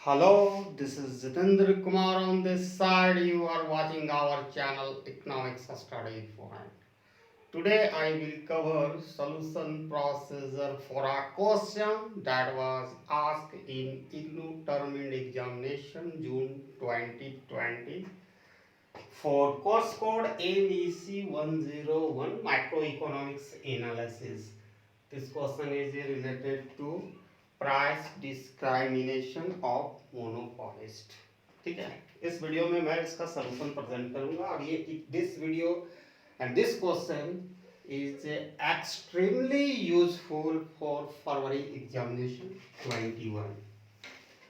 Hello, this is Jitendra Kumar on this side. You are watching our channel Economics Study Point. Today I will cover solution procedure for a question that was asked in IGNOU Term and Examination June 2020 for course code MEC 101 Microeconomics Analysis. This question is related to price discrimination of monopolist. ठीक है, इस video में मैं इसका solution present करूंगा और ये this video and this question is extremely useful for February examination 21।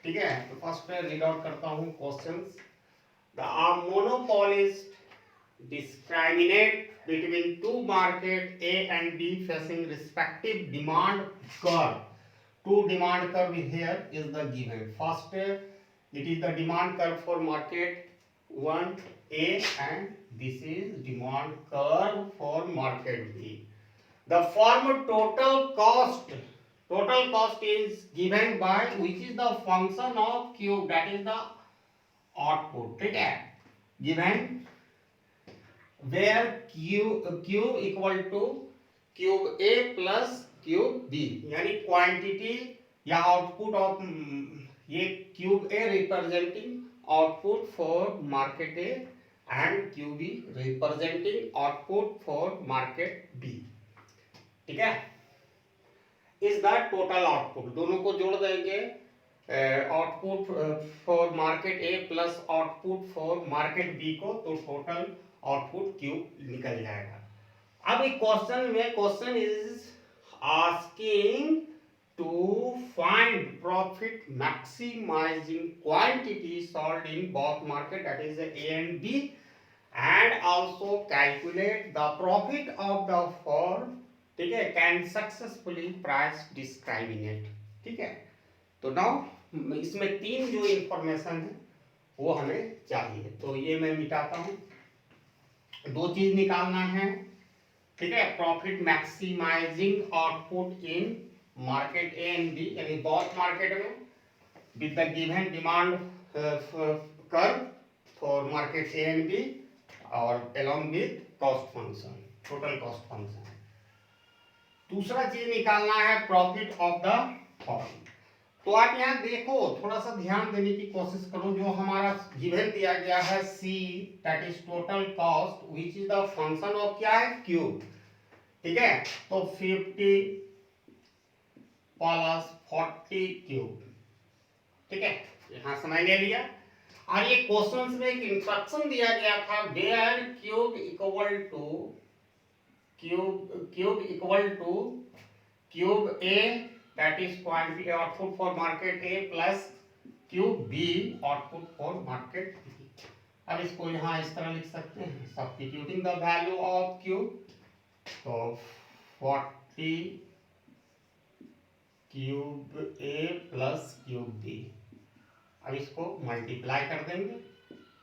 ठीक है, तो फर्स्ट रीड आउट करता हूं questions. The monopolist discriminate between two market A and B facing respective demand curve. Two demand curve here is the given. First, it is the demand curve for market 1A and this is demand curve for market B. The firm total cost is given by which is the function of Q, that is the output. ठीक है, given where Q equal to cube A plus Q B, यानी quantity या output of ये cube A representing output for market A and cube B representing output for market B। ठीक है, is the total output, दोनों को जोड़ देंगे, output for market A plus output for market B को, तो टोटल आउटपुट क्यू निकल जाएगा। अब एक question is asking to find profit maximizing quantity sold in both market that is A and B and also calculate the profit of the firm. ठीक है, can successfully price डिस्क्राइमिनेट। ठीक है, तो now इसमें तीन जो इंफॉर्मेशन है वो हमें चाहिए, तो ये मैं मिटाता हूं। दो चीज निकालना है। ठीक है, profit maximising output in market A and B, यानी बोथ मार्केट में with the given demand curve for market A and B और along with cost function, total cost function. दूसरा चीज निकालना है प्रॉफिट ऑफ द फर्म। तो आप यहाँ देखो, थोड़ा सा ध्यान देने की कोशिश करो। जो हमारा गिवन दिया गया है C, that is total cost which is the function of क्या है, क्यूब। ठीक है, तो 50 प्लस 40 क्यूब। ठीक है, यहां समझ ले लिया। और ये क्वेश्चन में एक इंस्ट्रक्शन दिया गया था, where Q equal to Q A, that is quantity output for market A plus Q B output for market B। अब इसको यहाँ इस तरह लिख सकते हैं, substituting the value of cube, तो 40 Q A plus Q B। अब इसको मल्टीप्लाई कर देंगे।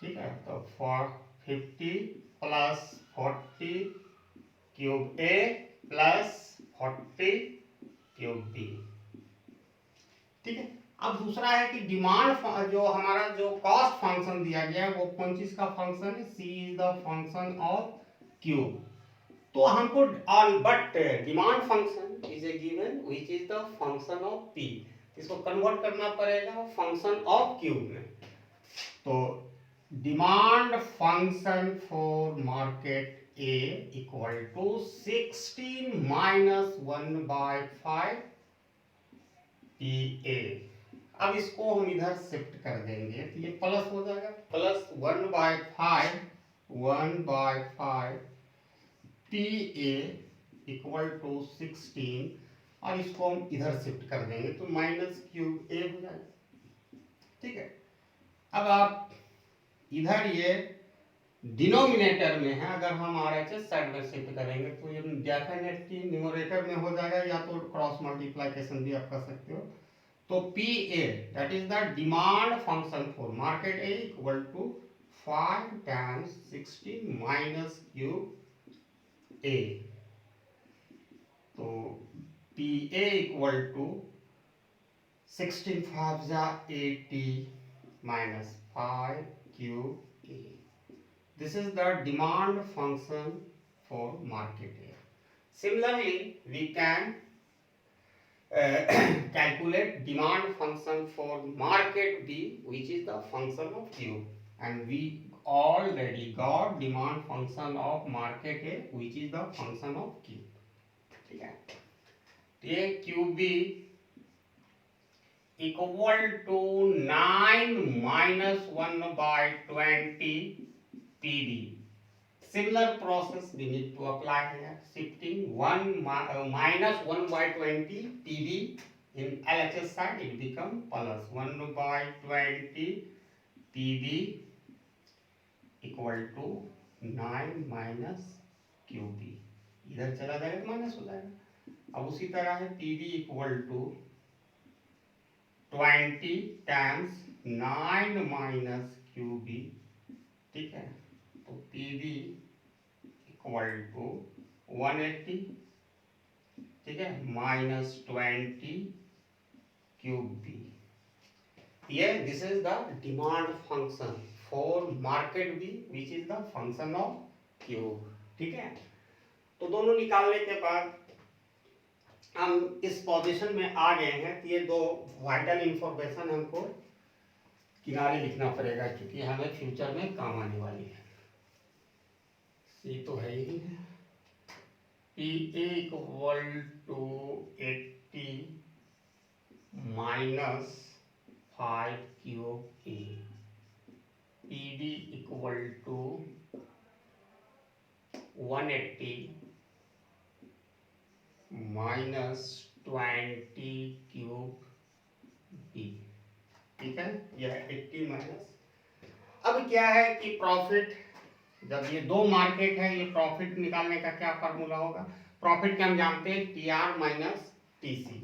ठीक है, तो 50 plus 40 Q A plus 40 Q B. ठीक है, अब दूसरा है कि डिमांड जो हमारा जो कॉस्ट फंक्शन दिया गया है वो कौन चीज का फंक्शन है, C is the function of Q. तो हमको but demand function is a given which is the function of P, इसको कन्वर्ट करना पड़ेगा फंक्शन ऑफ क्यूब में। तो demand function for market A equal to 16 minus 1/5 PA। अब इसको हम इधर शिफ्ट कर देंगे, तो ये प्लस हो जाएगा, प्लस 1/5 PA इक्वल टू 16, और इसको हम इधर शिफ्ट कर देंगे तो माइनस क्यूब A हो जाएगा। ठीक है, अब आप इधर ये डिनोमिनेटर में है, अगर हम RHS साइड में शिफ्ट करेंगे तो ये डेफिनेटली न्यूमरेटर में हो जाएगा, या तो क्रॉस मल्टीप्लिकेशन भी आप कर सकते हो। तो PA that is the demand function for market A equal to 5 times 16 minus Q A। तो PA equal to 16 5 80 minus 5 cube A. This is the demand function for market A. Similarly, we can calculate demand function for market B, which is the function of Q, and we already got demand function of market A, which is the function of Q. ठीक है, ये QB equal to 9 minus 1 by 20 PB. Similar process we need to apply here, shifting 1 minus 1 by 20 PB in LHS side, it become plus 1 by 20 PB equal to 9 minus QB. इधर चला जाएगा तो minus हो जाएगा। अब उसी तरह है PB equal to 20 times 9 minus QB, ठीक है, तो PB इक्वल टू 180, ठीक है, माइनस 20 QB। ये this is the demand function for market B which is the function of Q, ठीक है। तो दोनों निकालने के बाद हम इस पोजीशन में आ गए हैं, तो ये दो वाइटल इंफॉर्मेशन हमको किनारे लिखना पड़ेगा क्योंकि हमें फ्यूचर में काम आने वाली है। ये तो है ही है, P A equal to 80 minus 5 cube A, P B equal to 180 minus 20 cube B, ठीक है, यह 80 माइनस। अब क्या है कि प्रॉफिट, जब ये दो मार्केट है, ये प्रॉफिट निकालने का क्या फार्मूला होगा? प्रॉफिट के हम जानते हैं T R minus T C,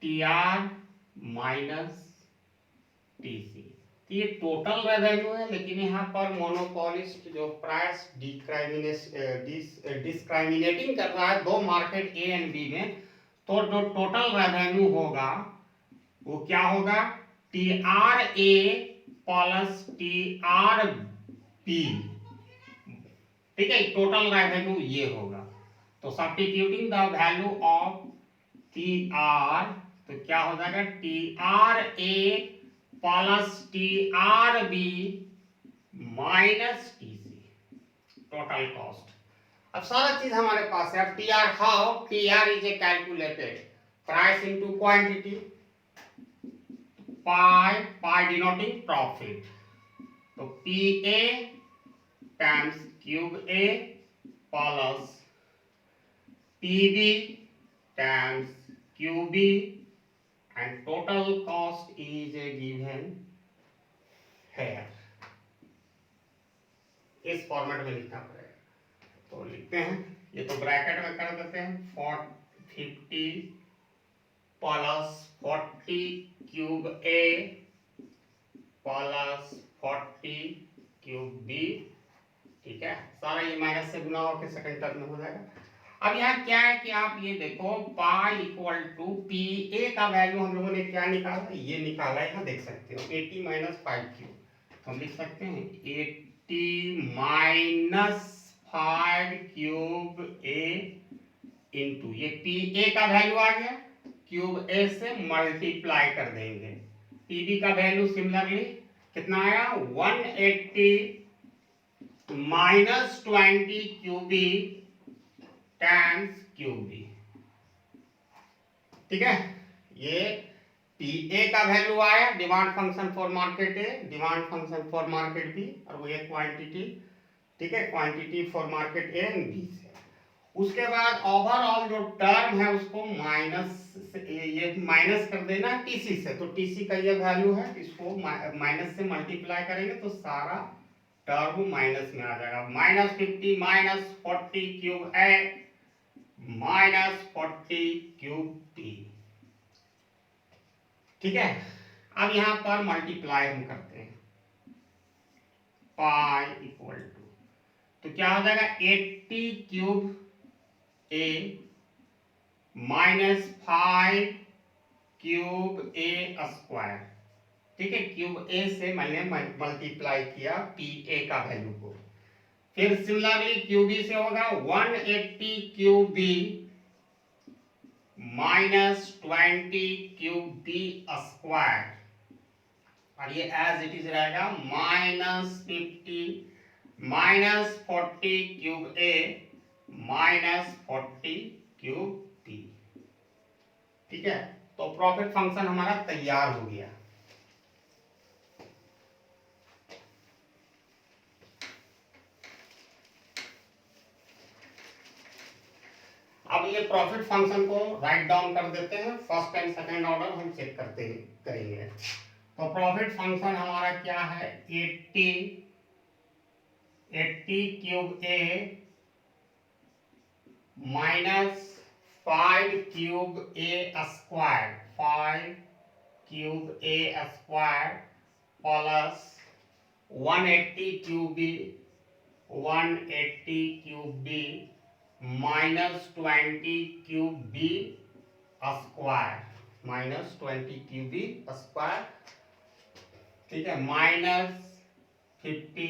T R minus T C. ये टोटल रेवेन्यू है, लेकिन यहाँ पर मोनोपोलिस्ट जो प्राइस डिस्क्राइमिनेटिंग कर रहा है दो मार्केट ए एंड बी में, तो जो टोटल रेवेन्यू होगा वो क्या होगा? T R A plus T R B, ठीक है, टोटल रेवेन्यू ये होगा। तो substituting the value of T R, तो क्या हो जाएगा? T R A plus T R B minus T C, total cost. अब सारा चीज हमारे पास है। अब T R how? T R is a calculated price into quantity, pi, pi denoting profit, तो P A times cube A plus P B times Q B, and total cost is a given here। इस format में लिखना पड़ेगा, तो लिखते हैं, ये तो ब्रैकेट में कर देते हैं, 50 plus 40 Q A plus 40 Q B, ठीक है, सारा ये माइनस से गुना होकर सेकंड टर्म में हो जाएगा। अब यहाँ क्या है कि आप ये देखो, pi equal to P A का वैल्यू हम लोगों ने क्या निकाला? ये निकाला है, यहाँ देख सकते हो 80 माइनस 5 क्यू, तो हम लिख सकते हैं 80 माइनस 5 क्यूब ए इंटू, ये पी ए का वैल्यू आ गया, क्यूब ए से मल्टीप्लाई कर देंगे, पी बी का वैल्यू सिमिलरली कितना आया? 180 minus 20 QB times Q B, ठीक है। ये पी ए का वैल्यू आया, demand function for market A, demand function for market B, और वो ये क्वांटिटी, ठीक है, quantity for market A and B से। उसके बाद ओवरऑल जो टर्म है उसको माइनस, ये माइनस कर देना टीसी से, तो टीसी का ये वैल्यू है, इसको माइनस से मल्टीप्लाई करेंगे तो सारा टर्म माइनस में आ जाएगा। Minus 50 minus 40 Q A minus 40 cube T, ठीक है। अब यहां पर मल्टीप्लाई हम करते हैं, पाई इक्वल टू, तो क्या हो जाएगा? 80 cube A minus 5 cube A square, ठीक है, क्यूब ए से मैंने मल्टीप्लाई किया पी ए का वैल्यू को। फिर सिमिलरली क्यूब बी से होगा 180 cube B minus 20 cube B square, और ये एज इट इज रहेगा minus 40 Q A minus 40 Q B, ठीक है। तो प्रॉफिट फंक्शन हमारा तैयार हो गया। अब ये प्रॉफिट फंक्शन को राइट डाउन कर देते हैं, फर्स्ट एंड सेकंड ऑर्डर हम चेक करेंगे। तो प्रॉफिट फंक्शन हमारा क्या है, 80 cube A minus 5 cube A square, 5 cube A square plus 180 cube B, 180 cube B minus 20 cube B square, minus 20 cube B square, ठीक है, माइनस 50,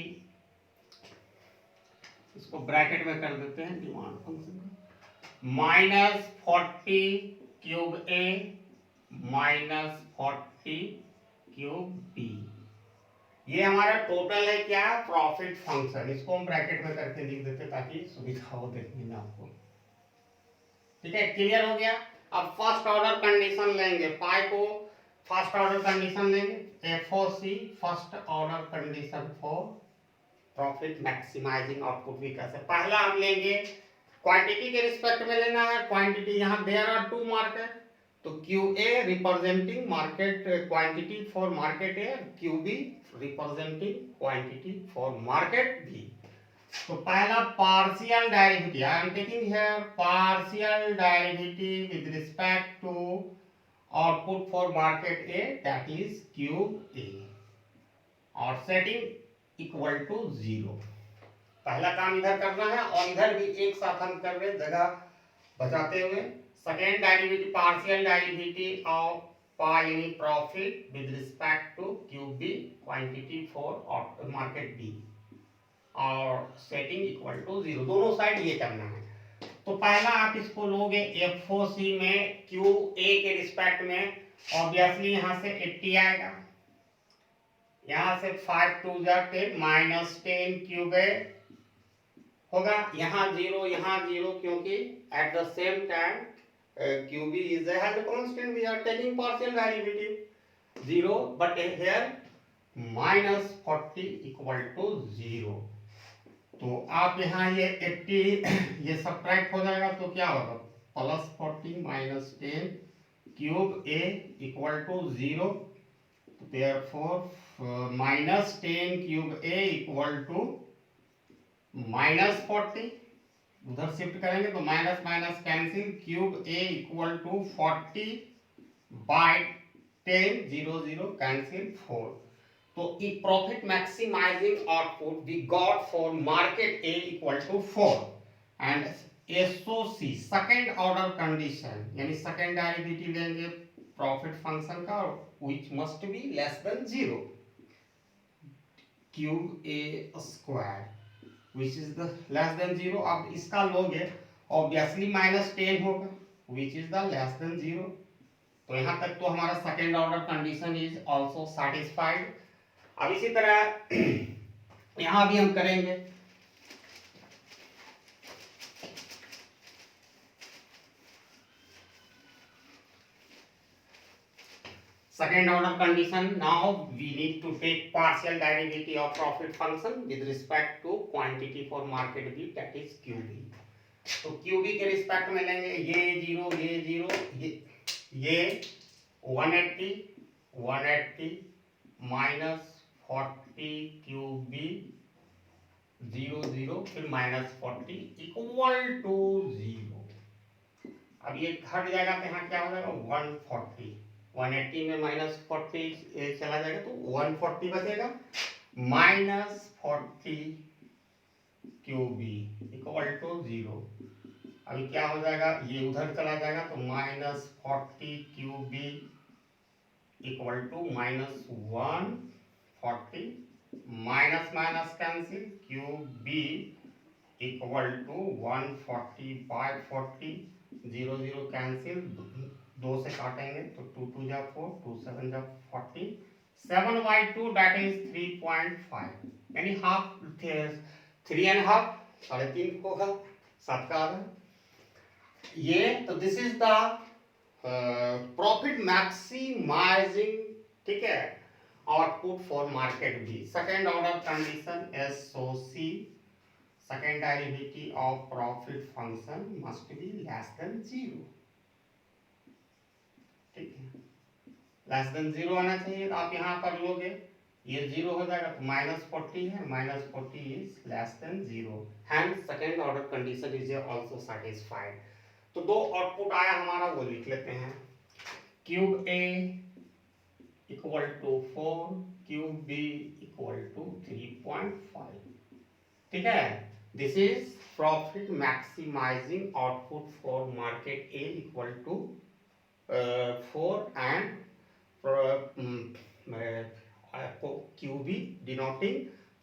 इसको ब्रैकेट में कर देते हैं डिमांड फंक्शन का, minus 40 Q A minus 40 Q B. ये हमारा टोटल है क्या, प्रॉफिट फंक्शन। इसको हम ब्रैकेट में करके लिख देते ताकि सुविधा हो देखने में आपको, ठीक है, क्लियर हो गया। अब फर्स्ट ऑर्डर कंडीशन लेंगे, पाई को फर्स्ट ऑर्डर कंडीशन लेंगे, FOC first order condition for profit maximising output विकल्प से पहला हम लेंगे क्वांटिटी के रिस्पेक्ट में लेना है। क्वांटिटी यहाँ देयर आर टू मार्केट, तो Q A representing market quantity for market A, Q B representing quantity for market B. तो पहला partial derivative, I am taking here partial derivative with respect to output for market A, that is cube A, और setting equal to 0। पहला काम इधर करना है और इधर भी एक साथ हम कर रहे, जगह बचाते हुए। Second derivative partial derivative of pi यानी profit with respect to cube B quantity for market B, और सेटिंग इक्वल टू 0, दोनों साइड ये करना है। तो पहला आप इसको लोगे एफओसी में क्यू ए के रिस्पेक्ट में, ऑब्वियसली यहाँ से 80 आएगा, यहाँ से 5 2 10 माइनस 10 क्यूब ए होगा, यहाँ 0 क्योंकि at the same time QB is a held constant, we are taking partial derivative 0, but here minus 40 equal to 0। तो आप यहाँ ये 80 ये सब्ट्रैक्ट हो जाएगा तो क्या होगा, plus 40 minus 10 cube A equal to 0, therefore minus 10 cube A equal to minus 40, उधर शिफ्ट करेंगे तो minus minus cancel, cube A equal to 40 by 10 0 0 cancel 4। तो ई profit maximising output we got for market A equal to 4 and SOC second order condition, यानी second derivative लेंगे profit function का which must be less than 0, cube A square which is the less than 0। अब इसका लोगे obviously minus 10 होगा which is the less than 0। तो यहाँ तक तो हमारा second order condition is also satisfied. अब इसी तरह यहाँ भी हम करेंगे, second order condition, now we need to take partial derivative of profit function with respect to quantity for market B, that is QB। तो QB के रिस्पेक्ट में लेंगे, ये 0 ये 180 माइनस 40 QB 0 0 फिर माइनस 40 इक्वल टू 0। अब ये घट जाएगा तो यहाँ क्या हो जाएगा 140, 180 में माइनस 40 चला जाएगा तो 140 बचेगा, माइनस 40 QB इक्वल टू 0। अभी क्या हो जाएगा, ये उधर चला जाएगा तो minus 40 QB equal to -140 minus minus cancel Q B equal to 140/40 0 0 cancel, 2 से काटेंगे तो 2 2 जा 4 2 7 जा 40 7/2 दैट इज 3.5 यानी हाफ 3.5 3.5 होगा 7 का आधा ये। तो this is the profit maximizing, ठीक है, output for market B. Second order condition SOC, second derivative of profit function must be less than 0, ठीक है, लेस देन 0 आना चाहिए। तो आप यहाँ पर लोगे ये 0 हो जाएगा तो -40 है, -40 is less than 0, hence second order condition is also satisfied. तो दो आउटपुट आया हमारा, वो लिख लेते हैं। Q A equal to 4, Q B equal to 3.5, ठीक है। This is profit maximising output for market A equal to 4 and QB denoting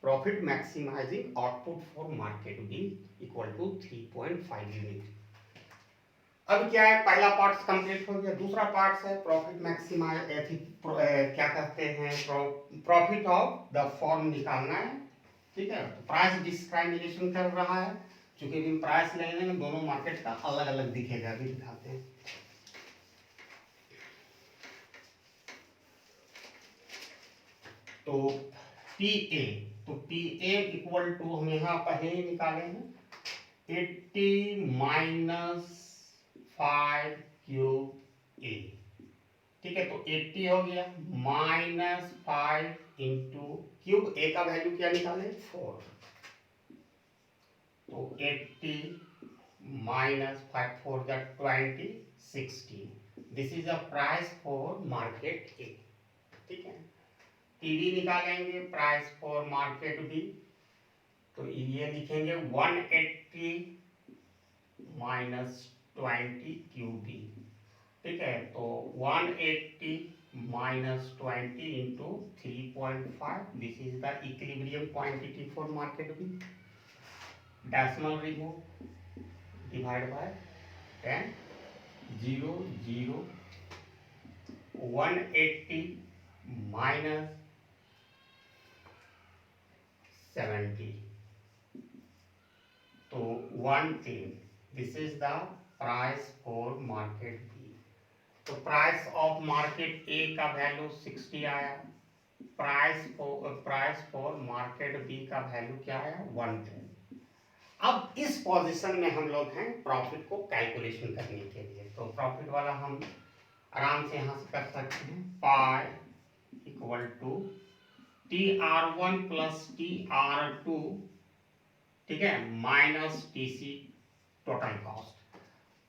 profit maximizing output for market B equal to 3.5 unit. अब क्या है, पहला पार्ट कंप्लीट हो गया। दूसरा part है प्रॉफिट मैक्सिमाइज, क्या कहते हैं, प्रॉफिट ऑफ द फॉर्म निकालना है, ठीक है। तो प्राइस डिस्क्रिमिनेशन कर रहा है, चूंकि भी प्राइस ले लेंगे दोनों मार्केट का अलग अलग दिखेगा, अभी दिखाते हैं। तो PA, तो PA इक्वल टू हम यहाँ पहले ही निकाले हैं 80 माइनस 5 क्यूब A, ठीक है। तो 80 हो गया -5 इंटू क्यूब A का वैल्यू क्या निकाले 4, तो 80 माइनस 5 4 जा 20 60, this is a price for market A, ठीक है। पीवी निकालेंगे प्राइस फॉर मार्केट बी, तो ये लिखेंगे 180 माइनस 20 क्यूबी, ठीक है। तो 180 minus 20 into 3.5, this is the equilibrium quantity for market B. Decimal remove, divide by 10 0 0 180 minus 70, तो 110, this is the price for market B. तो प्राइस ऑफ मार्केट ए का value 60 आया, प्राइस फॉर मार्केट बी का value क्या आया 110। अब इस position में हम लोग हैं प्रॉफिट को कैलकुलेशन करने के लिए। तो प्रॉफिट वाला हम आराम से यहाँ से कर सकते हैं, पाई equal to TR1 plus TR2, ठीक है, माइनस TC टोटल कॉस्ट।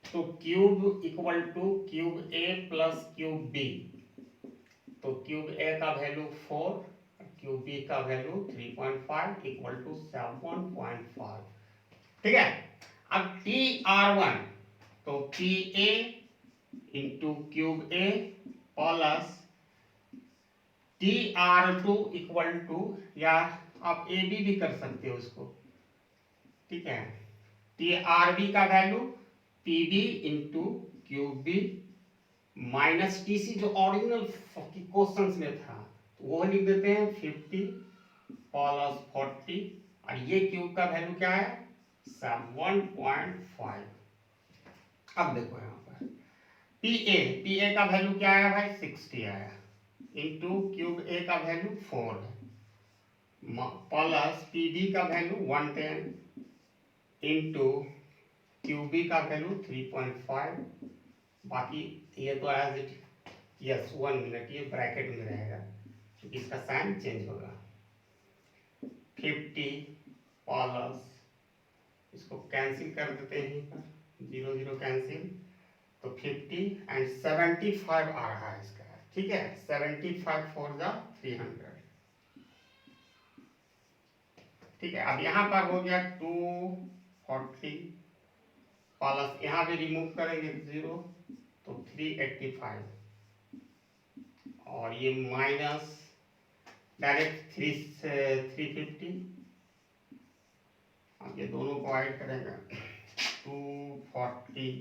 तो Q equal to Q A plus Q B, तो क्यूब A का वैल्यू 4, क्यूब B का वैल्यू 3.5 इक्वल टू 7.5, ठीक है। अब TR1, तो PA into Q A plus TR2 equal to, या आप AB भी कर सकते हो इसको, ठीक है। TRB का value PB into cube B minus TC, जो ओरिजिनल क्वेश्चंस में था तो वो लिख देते हैं 50 प्लस 40, और ये क्यूब का वैल्यू क्या है 7.5। अब देखो यहाँ पर PA का वैल्यू क्या आया भाई 60 आया, इंटू क्यूब A का वैल्यू 4 है, प्लस PB का वैल्यू 110 इंटू क्यूब B का वैल्यू 3.5, बाकी ये तो एज इट, यस 1 मिनट, ये ब्रैकेट में रहेगा क्योंकि इसका साइन चेंज होगा। 50 प्लस, इसको कैंसिल कर देते हैं, 0 0 कैंसिल, तो 50 एंड 75 आ रहा है इसका, ठीक है। 75 फॉर द 300, ठीक है। अब यहाँ पर हो गया 240 प्लस, यहाँ भी रिमूव करेंगे 0, तो 385 और ये माइनस डायरेक्ट 350, अब ये दोनों को ऐड करेंगे 240,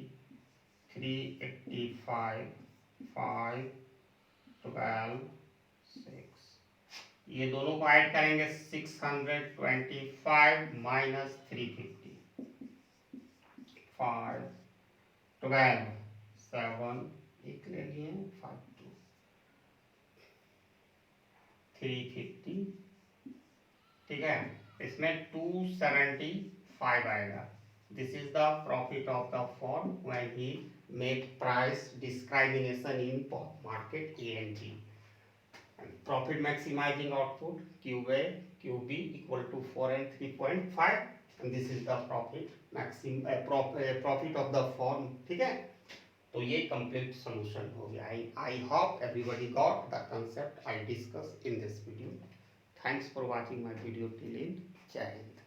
385, 5, 12, 6, ये दोनों को ऐड करेंगे 625 माइनस 350, 5, 12, 7, एक ले लिए 5, 2, 350, ठीक है, इसमें 275 आएगा. This is the profit of the firm when he make price discrimination in market A and B. Profit maximizing output QA QB equal to 4 and 3.5, and this is the profit profit of the firm. ठीक है, तो ये complete solution हो गया. I hope everybody got the concept I discussed in this video. Thanks for watching my video till end. जय हिंद.